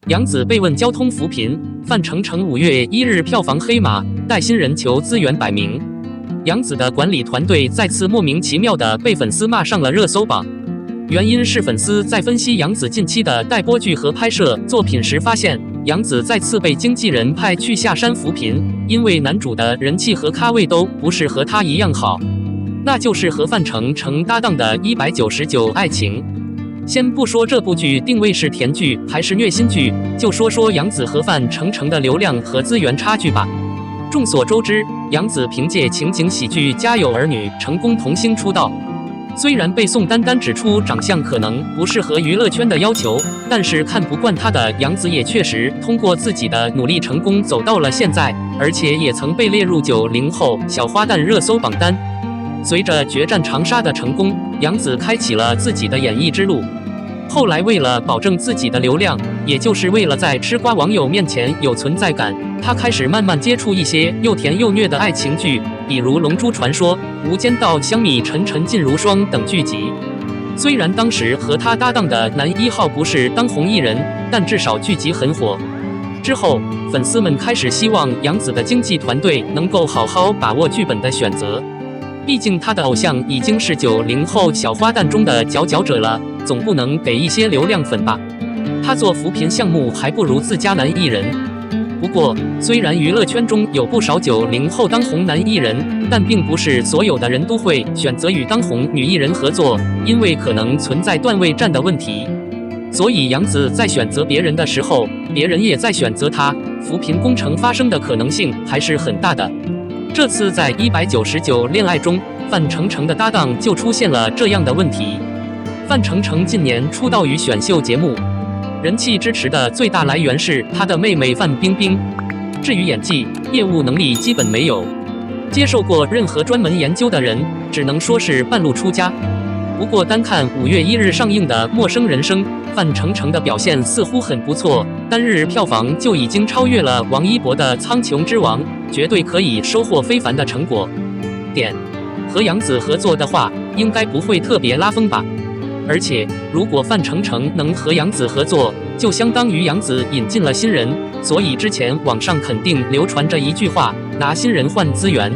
杨紫被问交通扶贫，范丞丞5月1日票房黑马，带新人求资源摆明。杨紫的管理团队再次莫名其妙地被粉丝骂上了热搜榜，原因是粉丝在分析杨紫近期的待播剧和拍摄作品时发现，杨紫再次被经纪人派去下山扶贫，因为男主的人气和咖位都不是和他一样好，那就是和范丞丞搭档的199爱情。先不说这部剧定位是甜剧还是虐心剧，就说说杨紫和范丞丞的流量和资源差距吧。众所周知，杨紫凭借情景喜剧《家有儿女》成功童星出道。虽然被宋丹丹指出长相可能不适合娱乐圈的要求，但是看不惯她的杨紫也确实通过自己的努力成功走到了现在，而且也曾被列入90后小花旦热搜榜单。随着《决战长沙》的成功，杨紫开启了自己的演艺之路。后来为了保证自己的流量，也就是为了在吃瓜网友面前有存在感，她开始慢慢接触一些又甜又虐的爱情剧，比如《龙珠传说》《无间道》《香蜜沉沉烬如霜》等剧集。虽然当时和她搭档的男1号不是当红艺人，但至少剧集很火。之后，粉丝们开始希望杨紫的经纪团队能够好好把握剧本的选择。毕竟她的偶像已经是90后小花旦中的佼佼者了，总不能给一些流量粉吧。她做扶贫项目还不如自家男艺人。不过，虽然娱乐圈中有不少90后当红男艺人，但并不是所有的人都会选择与当红女艺人合作，因为可能存在段位战的问题。所以杨紫在选择别人的时候，别人也在选择她，扶贫工程发生的可能性还是很大的。这次在199恋爱中，范丞丞的搭档就出现了这样的问题。范丞丞近年出道于选秀节目，人气支持的最大来源是他的妹妹范冰冰。至于演技、业务能力基本没有，接受过任何专门研究的人只能说是半路出家。不过单看5月1日上映的《陌生人生》，范丞丞的表现似乎很不错，单日票房就已经超越了王一博的《苍穹之王》，绝对可以收获非凡的成果。和杨紫合作的话，应该不会特别拉风吧。而且，如果范丞丞能和杨紫合作，就相当于杨紫引进了新人，所以之前网上肯定流传着一句话：拿新人换资源。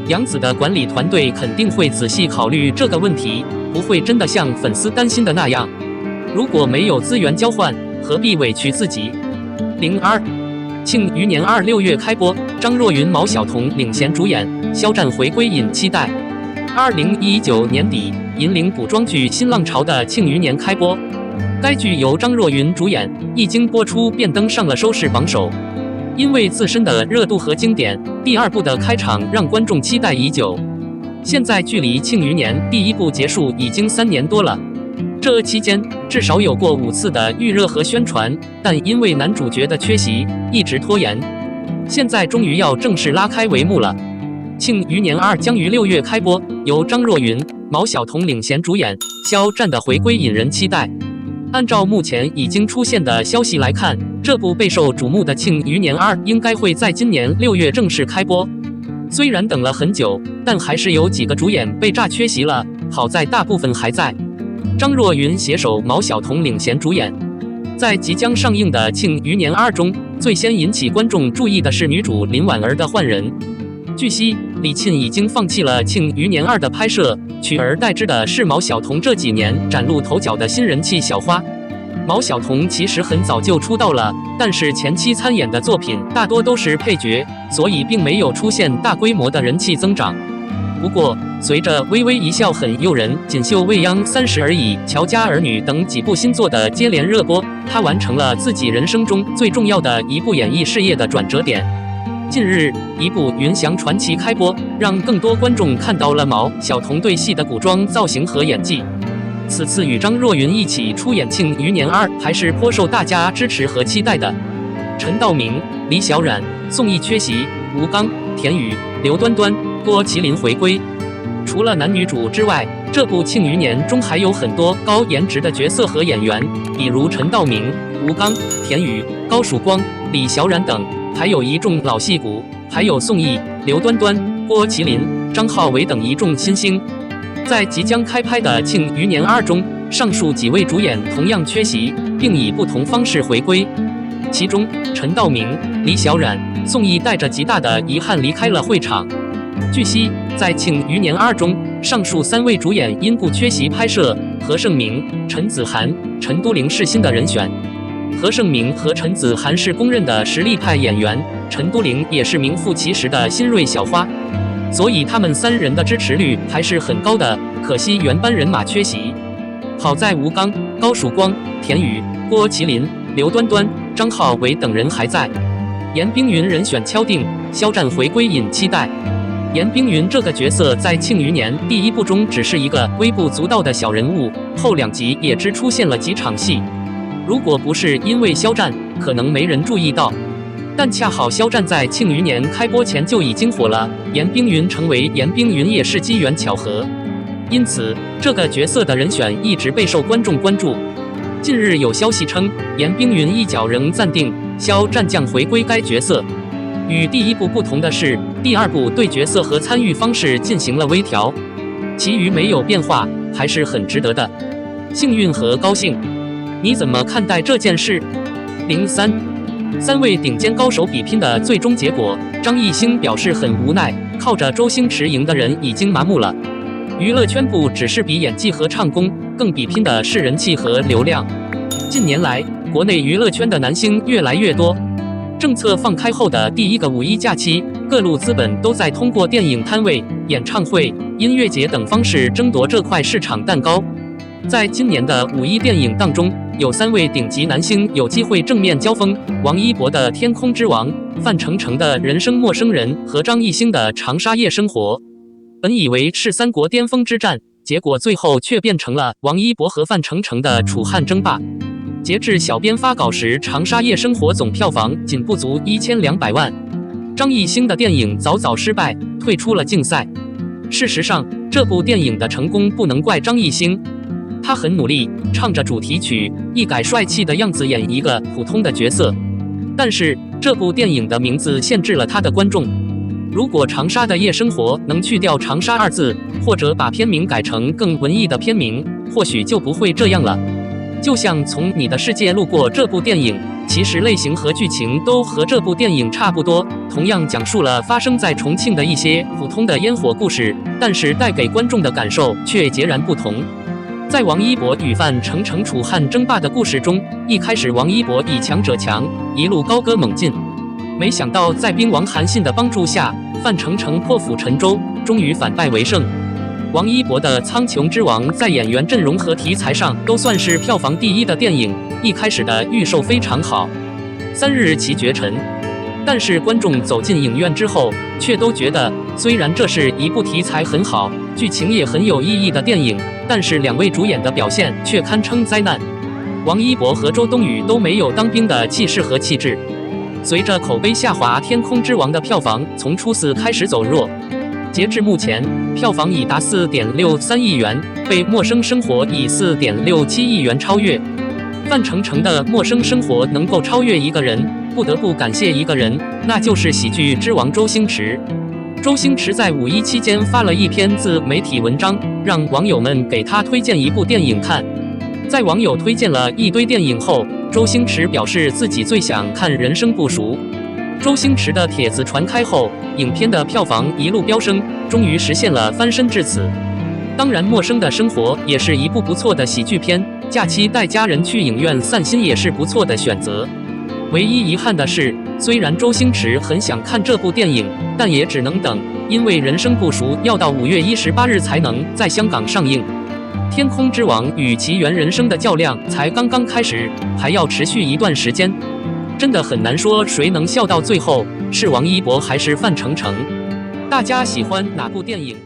杨紫的管理团队肯定会仔细考虑这个问题，不会真的像粉丝担心的那样。如果没有资源交换，何必委屈自己？02庆余年2 6月开播，张若昀、毛晓彤领衔主演，肖战回归引期待。2019年底，银铃古装剧《新浪潮》的庆余年开播，该剧由张若昀主演，一经播出便登上了收视榜首。因为自身的热度和经典，第2部的开场让观众期待已久。现在距离庆余年第1部结束已经3年多了，这期间至少有过5次的预热和宣传，但因为男主角的缺席，一直拖延。现在终于要正式拉开帷幕了。庆余年2将于6月开播，由张若昀、毛晓彤领衔主演，肖战的回归引人期待。按照目前已经出现的消息来看，这部备受瞩目的庆余年2应该会在今年6月正式开播。虽然等了很久，但还是有几个主演被炸缺席了，好在大部分还在。张若昀携手毛晓彤领衔主演。在即将上映的庆余年2中，最先引起观众注意的是女主林婉儿的换人。据悉，李沁已经放弃了庆余年2的拍摄，取而代之的是毛晓彤这几年崭露头角的新人气小花。毛晓彤其实很早就出道了，但是前期参演的作品大多都是配角，所以并没有出现大规模的人气增长。不过，随着《微微一笑很诱人》《锦绣未央30而已》《乔家儿女》等几部新作的接连热播，她完成了自己人生中最重要的一部演艺事业的转折点。近日，一部《云翔传奇》开播，让更多观众看到了毛晓彤对戏的古装造型和演技。此次与张若昀一起出演庆余年2，还是颇受大家支持和期待的。陈道明、李小冉、宋轶缺席，吴刚、田雨、刘端端、郭麒麟回归。除了男女主之外，这部庆余年中还有很多高颜值的角色和演员，比如陈道明、吴刚、田雨、高曙光、李小冉等，还有一众老戏骨，还有宋轶、刘端端、郭麒麟、张浩伟等一众新星。在即将开拍的庆余年2中，上述几位主演同样缺席，并以不同方式回归。其中陈道明、李小冉、宋轶带着极大的遗憾离开了会场。据悉，在《庆余年2》中，上述3位主演因故缺席拍摄，何晟铭、陈子涵、陈都灵是新的人选。何晟铭和陈子涵是公认的实力派演员，陈都灵也是名副其实的新锐小花，所以他们3人的支持率还是很高的。可惜原班人马缺席，好在吴刚、高曙光、田雨、郭麒麟、刘端端、张浩伟等人还在。严冰云人选敲定，肖战回归引期待。严冰云这个角色在《庆余年》第1部中只是一个微不足道的小人物，后2集也只出现了几场戏。如果不是因为肖战，可能没人注意到。但恰好肖战在《庆余年》开播前就已经火了，严冰云成为严冰云也是机缘巧合。因此，这个角色的人选一直备受观众关注。近日有消息称，严冰云一角仍暂定，肖战将回归该角色。与第1部不同的是，第2部对角色和参与方式进行了微调，其余没有变化，还是很值得的。幸运和高兴，你怎么看待这件事？03，3位顶尖高手比拼的最终结果，张艺兴表示很无奈，靠着周星驰赢的人已经麻木了。娱乐圈不只是比演技和唱功，更比拼的是人气和流量。近年来，国内娱乐圈的男星越来越多。政策放开后的第1个5一假期，各路资本都在通过电影摊位、演唱会、音乐节等方式争夺这块市场蛋糕。在今年的5一电影档中，有3位顶级男星有机会正面交锋：王一博的《天空之王》、范丞丞的《人生陌生人》和张艺兴的《长沙夜生活》。本以为是3国巅峰之战，结果最后却变成了王一博和范丞丞的楚汉争霸。截至小编发稿时，《长沙夜生活》总票房仅不足1200万。张艺兴的电影早早失败，退出了竞赛。事实上，这部电影的成功不能怪张艺兴，他很努力，唱着主题曲，一改帅气的样子演一个普通的角色。但是，这部电影的名字限制了他的观众。如果长沙的夜生活能去掉长沙2字，或者把片名改成更文艺的片名，或许就不会这样了。就像从你的世界路过这部电影，其实类型和剧情都和这部电影差不多，同样讲述了发生在重庆的一些普通的烟火故事，但是带给观众的感受却截然不同。在王一博与范丞丞楚汉争霸的故事中，一开始王一博以强者强，一路高歌猛进，没想到在兵王韩信的帮助下，范丞丞破釜沉舟，终于反败为胜。王一博的《苍穹之王》在演员阵容和题材上都算是票房第1的电影，一开始的预售非常好，3日其绝尘。但是观众走进影院之后，却都觉得虽然这是一部题材很好、剧情也很有意义的电影，但是2位主演的表现却堪称灾难。王一博和周冬雨都没有当兵的气势和气质。随着口碑下滑，《天空之王》的票房从初4开始走弱。截至目前，票房已达4.63亿元，被《陌生生活》以4.67亿元超越。范丞丞的《陌生生活》能够超越一个人，不得不感谢一个人，那就是喜剧之王周星驰。周星驰在5一期间发了一篇自媒体文章，让网友们给他推荐一部电影看。在网友推荐了一堆电影后，周星驰表示自己最想看《人生不熟》。周星驰的帖子传开后，影片的票房一路飙升，终于实现了翻身至此。当然，《陌生的生活》也是一部不错的喜剧片，假期带家人去影院散心也是不错的选择。唯一遗憾的是，虽然周星驰很想看这部电影，但也只能等，因为《人生不熟》要到5月18日才能在香港上映。《天空之王》与其原人生的较量才刚刚开始，还要持续一段时间。真的很难说谁能笑到最后，是王一博还是范丞丞。大家喜欢哪部电影？